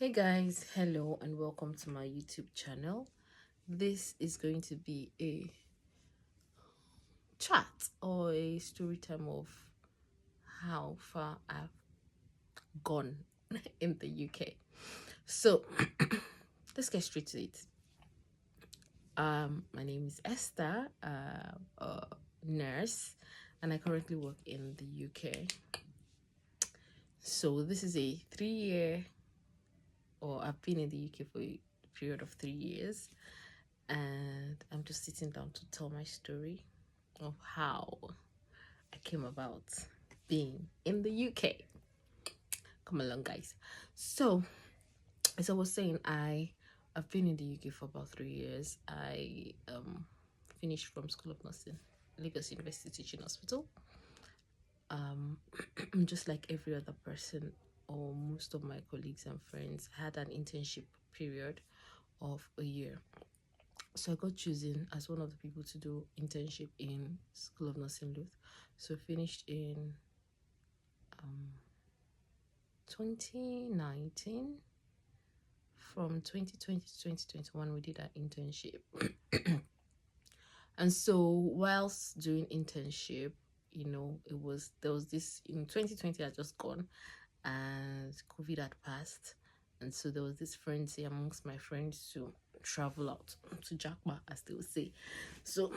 Hey guys, hello and welcome to my YouTube channel. This is going to be a chat or a story time of how far I've gone in the UK. So let's get straight to it. My name is Esther, a nurse, and I currently work in the UK. So this is a 3 year, or I've been in the UK for a period of 3 years, and I'm just sitting down to tell my story of how I came about being in the UK. Come along, guys. So, as I was saying, I've been in the UK for about 3 years. I finished from School of Nursing, Lagos University Teaching Hospital. Just like every other person or most of my colleagues and friends, had an internship period of a year. So I got chosen as one of the people to do internship in School of Nursing Louth. So finished in 2019. From 2020 to 2021, we did our internship. And so whilst doing internship, there was this in 2020 had just gone and COVID had passed. And so there was this frenzy amongst my friends to travel out to Jackma, as they would say. So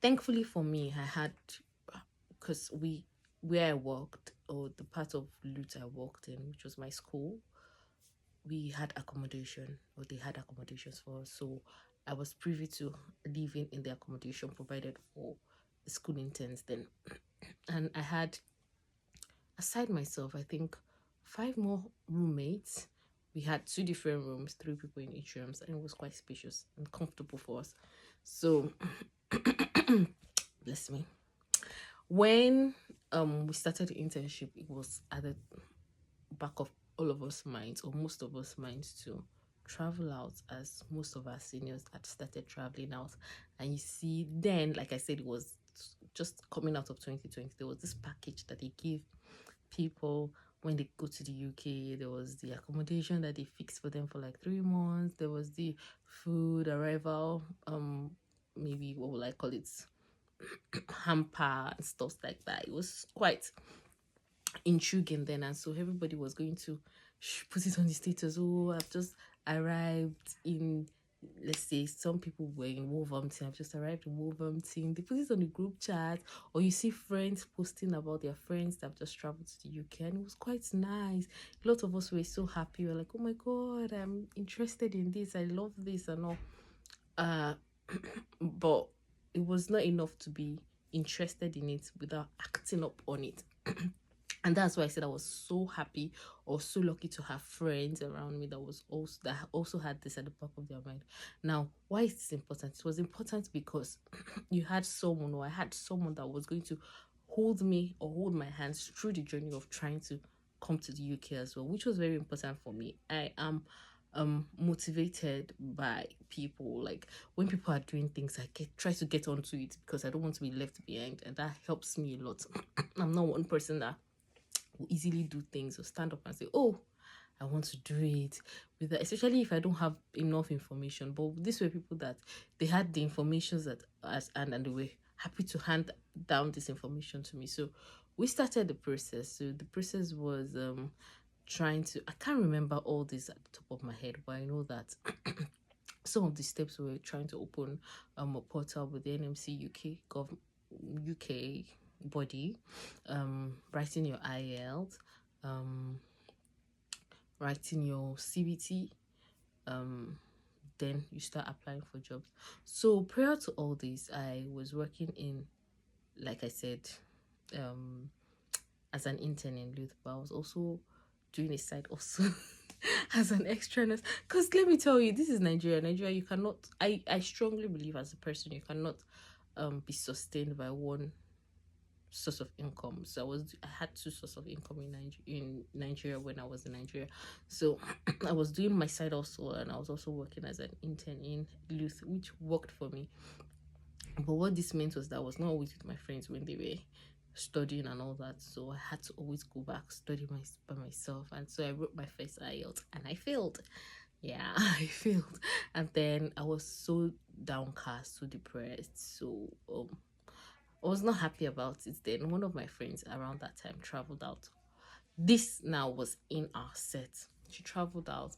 thankfully for me, I had, because where I worked, or the part of Lut I worked in, which was my school, we had accommodation, or they had accommodations for us. So I was privy to living in the accommodation provided for the school interns then. And I had, aside myself, I think 5 more roommates. We had 2 different rooms, 3 people in each room, and it was quite spacious and comfortable for us. So bless me. When we started the internship, it was at the back of all of us minds, or most of us minds, to travel out, as most of our seniors had started traveling out. And you see, then, like I said, it was just coming out of 2020. There was this package that they give people when they go to the UK. There was the accommodation that they fixed for them for like 3 months. There was the food arrival, maybe what would I call it, hamper and stuff like that. It was quite intriguing then, and so everybody was going to put it on the status. Oh, I've just arrived in, let's say some people were in Wolverhampton, I've just arrived in Wolverhampton. They put it on the group chat, or you see friends posting about their friends that have just traveled to the UK, and it was quite nice. A lot of us were so happy. We were like, oh my god, I'm interested in this, I love this and all. But it was not enough to be interested in it without acting up on it. And that's why I said I was so happy or so lucky to have friends around me that also had this at the back of their mind. Now, why is this important? It was important because you had someone, or I had someone, that was going to hold me or hold my hands through the journey of trying to come to the UK as well, which was very important for me. I am motivated by people. Like, when people are doing things, I try to get onto it because I don't want to be left behind, and that helps me a lot. I'm not one person that will easily do things or stand up and say, oh, I want to do it, with that, especially if I don't have enough information. But these were people that they had the information and they were happy to hand down this information to me. So we started the process. So the process was trying to, I can't remember all this at the top of my head, but I know that some of the steps were trying to open a portal with the NMC UK body, writing your IELTS, writing your CBT, then you start applying for jobs. So prior to all this, I was working in, like I said, as an intern in Louth, but I was also doing a side also as an extra nurse. Because let me tell you, this is Nigeria. You cannot, I strongly believe, as a person, you cannot be sustained by one source of income. So I had 2 sources of income in Nigeria when I was in Nigeria. So I was doing my side also, and I was also working as an intern in Louth, which worked for me. But what this meant was that I was not always with my friends when they were studying and all that. So I had to always go back study by myself. And so I wrote my first IELTS and I failed. Yeah, I failed. And then I was so downcast, so depressed. So I was not happy about it. Then one of my friends around that time traveled out. This now was in our set. She traveled out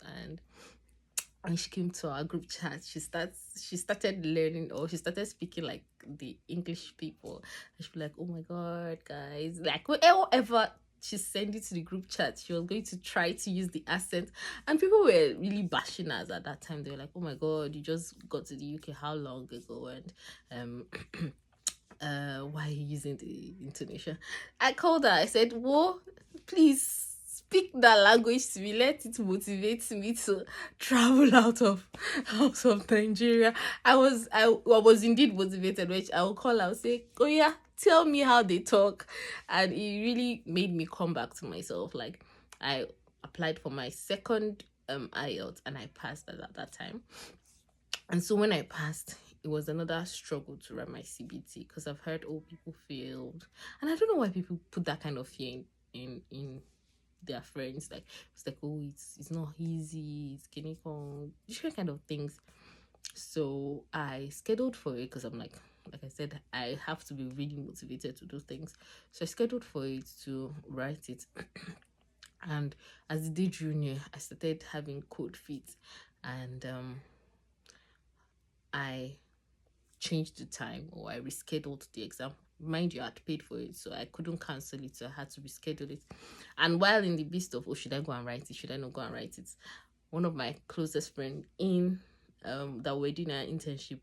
and she came to our group chat. She started learning, or she started speaking like the English people. And she'd be like, "Oh my god, guys!" Like whatever she sent it to the group chat, she was going to try to use the accent, and people were really bashing us at that time. They were like, "Oh my god, you just got to the UK how long ago?" And why are you using the intonation? I called her. I said, "Whoa, please speak that language to me. Let it motivate me to travel out of Nigeria." I was indeed motivated, which I will call her. I'll say, "Oh yeah, tell me how they talk," and it really made me come back to myself. Like I applied for my second IELTS and I passed at that time. And so when I passed, it was another struggle to write my CBT because I've heard all people failed, and I don't know why people put that kind of fear in their friends. Like it's like, oh, it's not easy, it's getting different kind of things. So I scheduled for it because I'm like I said, I have to be really motivated to do things. So I scheduled for it to write it, and as the day drew near, I started having cold feet, and I changed the time, or I rescheduled the exam. Mind you, I had paid for it, so I couldn't cancel it, so I had to reschedule it. And while in the midst of, oh, should I go and write it? Should I not go and write it? One of my closest friends in that we're doing an internship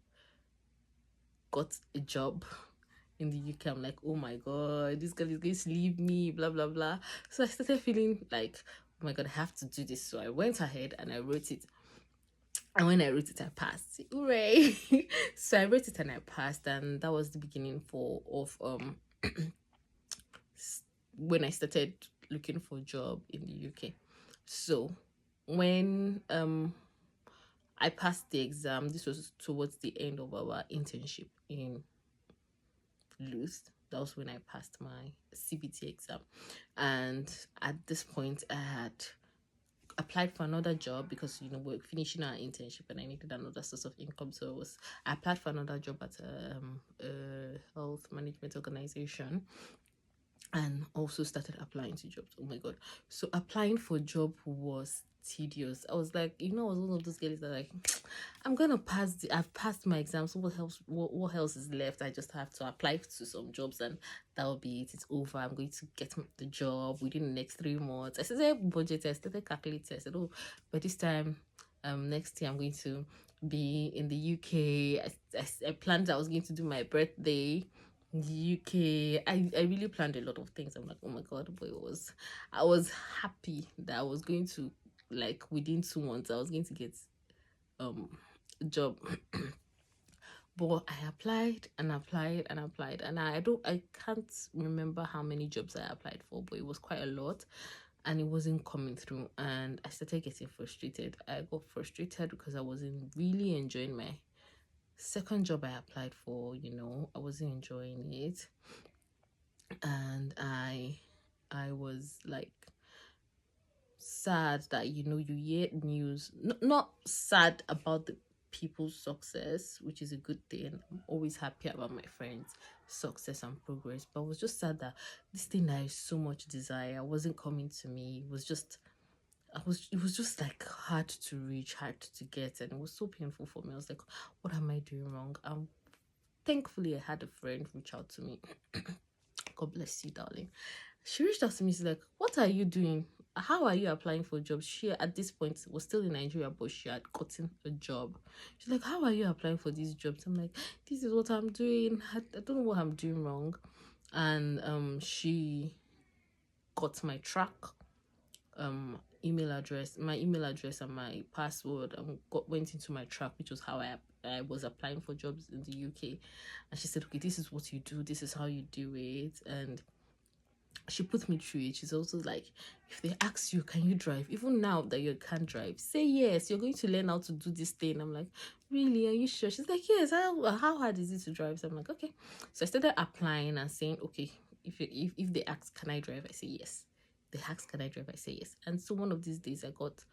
got a job in the UK. I'm like, oh my god, this girl is going to leave me, blah blah blah. So I started feeling like, oh my god, I have to do this. So I went ahead and I wrote it. And when I wrote it, I passed. Hooray! So I wrote it and I passed, and that was the beginning when I started looking for a job in the UK. So when I passed the exam, this was towards the end of our internship in Luz. That was when I passed my CBT exam, and at this point, I had applied for another job because we're finishing our internship and I needed another source of income. So I applied for another job at a health management organization, and also started applying to jobs. Oh my god! So applying for job was tedious. I was like, I was one of those girls that like, I'm gonna pass. I've passed my exams. So what else? What else is left? I just have to apply to some jobs, and that will be it. It's over. I'm going to get the job within the next 3 months. I started budgeting. I started calculating. I said, oh, by this time, next year I'm going to be in the UK. I planned I was going to do my birthday in the UK. I really planned a lot of things. I'm like, oh my god, but I was happy that I was going to, like, within 2 months I was going to get a job. But I applied and applied and applied, and I can't remember how many jobs I applied for, but it was quite a lot, and it wasn't coming through, and I started getting frustrated. I got frustrated because I wasn't really enjoying my second job I applied for. I wasn't enjoying it, and I was like sad that you hear news, not sad about the people's success, which is a good thing. I'm always happy about my friends' success and progress, but I was just sad that this thing that I so much desire wasn't coming to me. It was just like hard to reach, hard to get, and it was so painful for me. I was like, what am I doing wrong? Thankfully I had a friend reach out to me. God bless you, darling. She reached out to me. She's like, what are you doing? How are you applying for jobs? She at this point was still in Nigeria, but she had gotten a job. She's like, how are you applying for these jobs? I'm like, this is what I'm doing. I don't know what I'm doing wrong. And she got my track email address, my email address and my password, and went into my track, which was how I was applying for jobs in the UK. And she said, okay, this is what you do, this is how you do it. And she put me through it. She's also like, if they ask you, can you drive? Even now that you can't drive, say yes, you're going to learn how to do this thing. I'm like, really? Are you sure? She's like, yes. How hard is it to drive? So I'm like, okay. So I started applying and saying, okay, If they ask, can I drive? I say yes. They ask, can I drive? I say yes. And so one of these days I got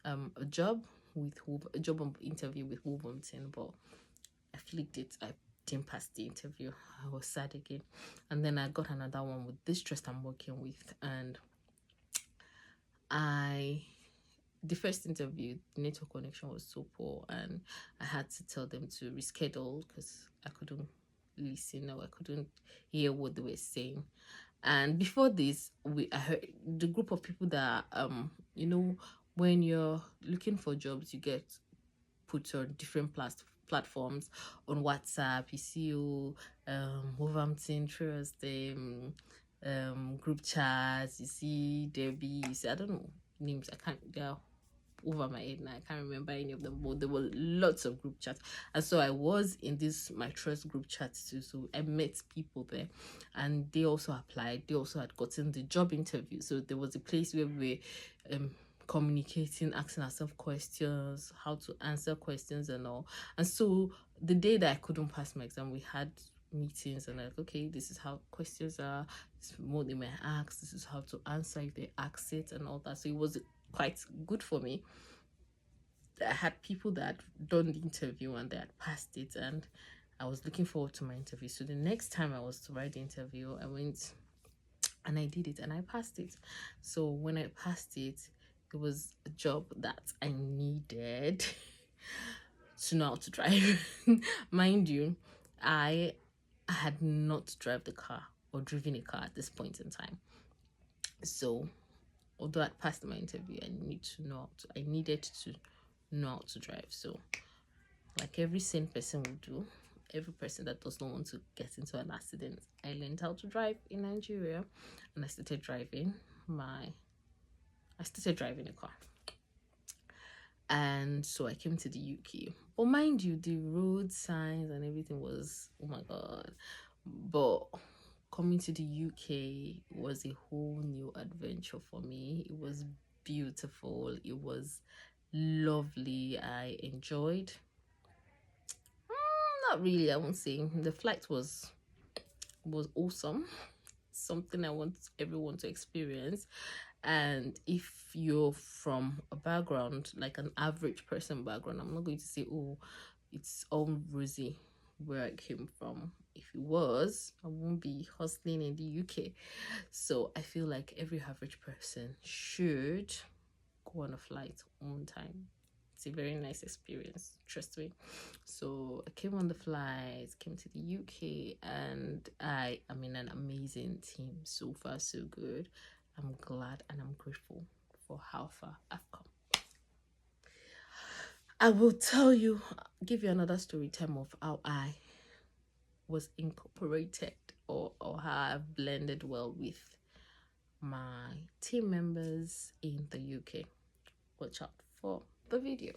a job with a job interview with Wolverhampton, but I flicked it. I didn't pass the interview. I was sad again. And then I got another one with this trust I'm working with, and the first interview, the network connection was so poor, and I had to tell them to reschedule because I couldn't listen or I couldn't hear what they were saying. And before this, I heard the group of people that when you're looking for jobs, you get put on different platforms. On WhatsApp, you see Wolverhampton Trust, group chats, you see Debbie, you see, I don't know names, I can't, they're over my head now, I can't remember any of them, but there were lots of group chats. And so I was in this my trust group chat too, so I met people there, and they also applied, they also had gotten the job interview. So there was a place where we were communicating, asking ourselves questions, how to answer questions and all. And so the day that I couldn't pass my exam, we had meetings, and like, okay, this is how questions are, this is what they may ask, this is how to answer if they ask it and all that. So it was quite good for me. I had people that had done the interview and they had passed it, and I was looking forward to my interview. So the next time I was to write the interview, I went and I did it and I passed it. So when I passed it, it was a job that I needed to know how to drive. Mind you, I had not driven the car or driven a car at this point in time. So although I passed my interview, I needed to know how to drive. So like every sane person would do, every person that does not want to get into an accident, I learned how to drive in Nigeria, and I started driving a car. And so I came to the UK. But mind you, the road signs and everything was, oh my god. But coming to the UK was a whole new adventure for me. It was beautiful. It was lovely. I enjoyed. Not really, I won't say. The flight was awesome. Something I want everyone to experience. And if you're from a background like an average person background, I'm not going to say, oh, it's all rosy where I came from. If it was, I won't be hustling in the UK. So I feel like every average person should go on a flight on time. It's a very nice experience, trust me. So I came on the flight, came to the UK, and I am in an amazing team. So far, so good. I'm glad and I'm grateful for how far I've come. I will give you another story time of how I was incorporated or how I've blended well with my team members in the UK. Watch out for the video.